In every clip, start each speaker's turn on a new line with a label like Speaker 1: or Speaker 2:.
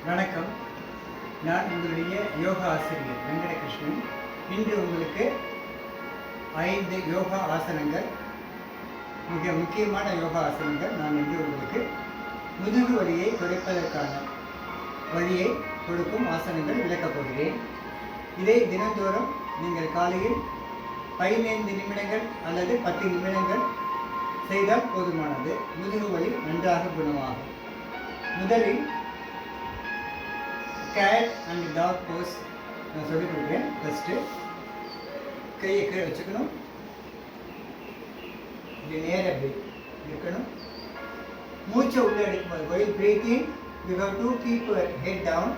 Speaker 1: வணக்கம். நான் உங்களுடைய யோகா ஆசிரியர் வெங்கடகிருஷ்ணன். இன்று உங்களுக்கு 5 யோகா ஆசனங்கள், மிக முக்கியமான யோகா ஆசனங்கள் நான் இன்று உங்களுக்கு முதுகு வலியை குறைப்பதற்கான வழியை கொடுக்கும் ஆசனங்கள் விளக்கப் போகிறேன். இதை தினந்தோறும் நீங்கள் காலையில் 15 நிமிடங்கள் அல்லது 10 நிமிடங்கள் செய்தால் போதுமானது. முதுகு வலி நன்றாக குணமாகும். முதலில் கேட் அண்ட் டாக் போஸ் நான் சொல்லிக் கொடுக்குறேன். ஃபஸ்ட்டு கையை கீழே வச்சுக்கணும், இப்படி நேராக அப்படி இருக்கணும். மூச்சை உள்ளே எடுக்கும்போது while breathing you have to keep your head down.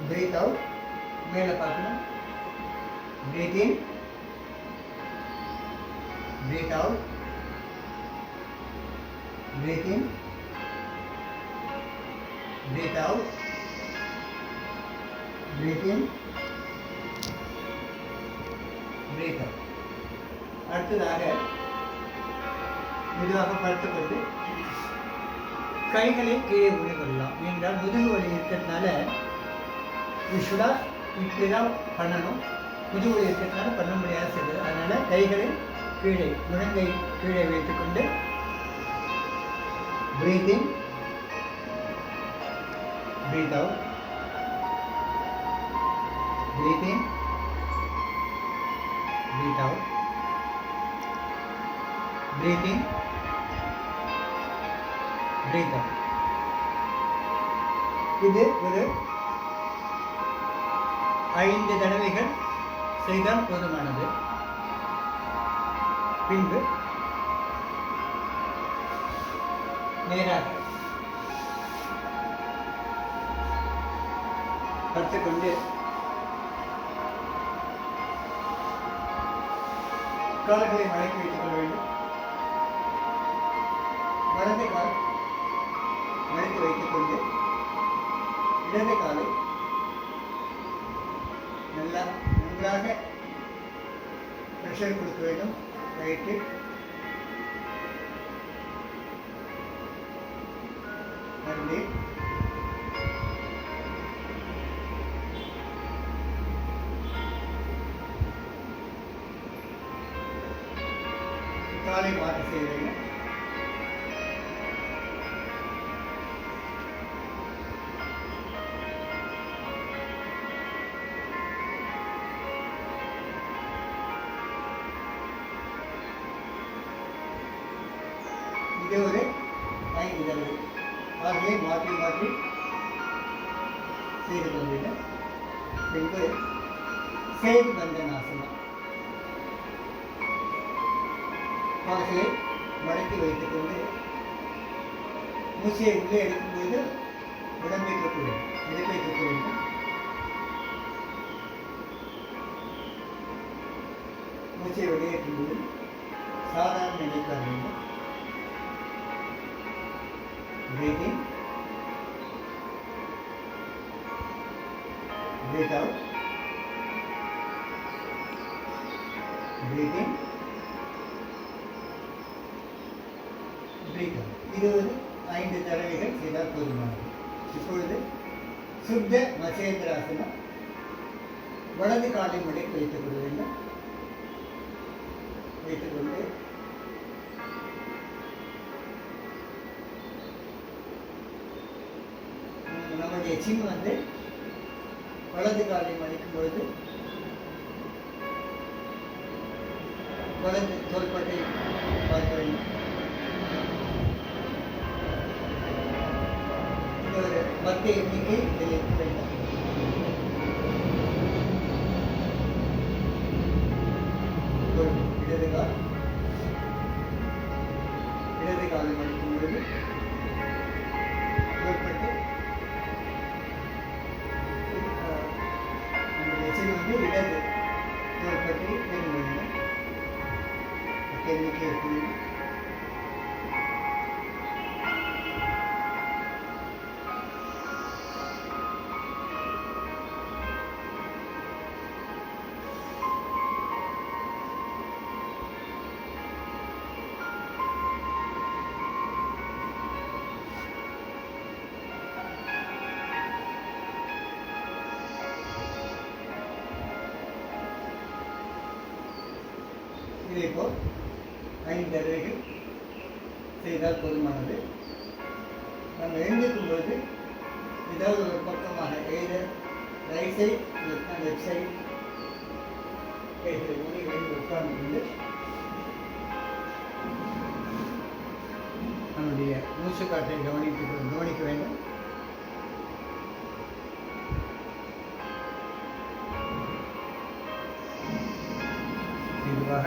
Speaker 1: Breathe out, மேலே பார்க்கணும். Breathe in, breathe out, breathe in, breathe out, breathe in, breathe out. அடுத்ததாக மெதுவாக படுத்துக்கொண்டு கைகளை கீழே விழுகலாம். என்றால் முதுகு வலி இருக்கிறதுனால இப்படி தான் பண்ணணும். முதுகு வலி இருக்கிறதுனால பண்ண முடியாது செய்வது. அதனால் கைகளை கீழே, முழங்கை கீழே வைத்துக்கொண்டு breathe in, breathe out, breathe in, breathe out, breathe in, breathe out. இது ஒரு 5 தடவைகள் செய்தால் போதுமானது. பின்பு நேராக படுத்துக்கொண்டு கால்களை மடக்கி வைத்துக் கொள்ள வேண்டும். வலது கால் மடக்கி வைத்துக் கொண்டு இடது காலை நன்றாக ப்ரெஷர் கொடுக்க வேண்டும். வயிற்று மறுபடியும் காலை மாற்றி செய்ய வேண்டும். இது ஒரு 5 தடவை கால்களை மாற்றி மாற்றி செய்து கொள்கிறேன். பின்பு சேது பந்தனாசனம். கால்களை மடக்கி வைத்துக்கொண்டு மூச்சையை உள்ளே எடுக்கும்போது உடம்பை தூக்க வேண்டும், இடுப்பை தூக்க வேண்டும். மூச்சை வெளியேற்றும்போது சாதாரண நிலைக்கு வர வேண்டும். Breathe in, breathe out, breathe in, breathe out. இது ஒரு 5 தடவைகள் செய்தால் போதுமானது. இப்பொழுது சுத்த மசேந்திராசனம். வலது காலை மடக்கி வைத்துக் கொள்ள வேண்டும். வைத்துக்கொண்டு நம்முடைய சின் வலது காலை மடிக்கும் பொழுது வலது தோள்பட்டை பார்க்க வேண்டும். இது ஒரு 10 எண்ணிக்கை இதில் இருக்க வேண்டும். இடது காலை மடிக்கும் பொழுது தோள்பட்டை இடது தோள்பட்டை பெறும் வேண்டும். எண்ணிக்கை இருக்க வேண்டும். இப்போ 5 தடவைகள் செய்தால் போதுமானது. நம்ம எழுந்திருக்கும் பொழுது ஏதாவது ஒரு பக்கமாக either right side left side உட்கார்ந்து நம்முடைய மூச்சு காற்றை கவனிக்க வேண்டும். இதுவாக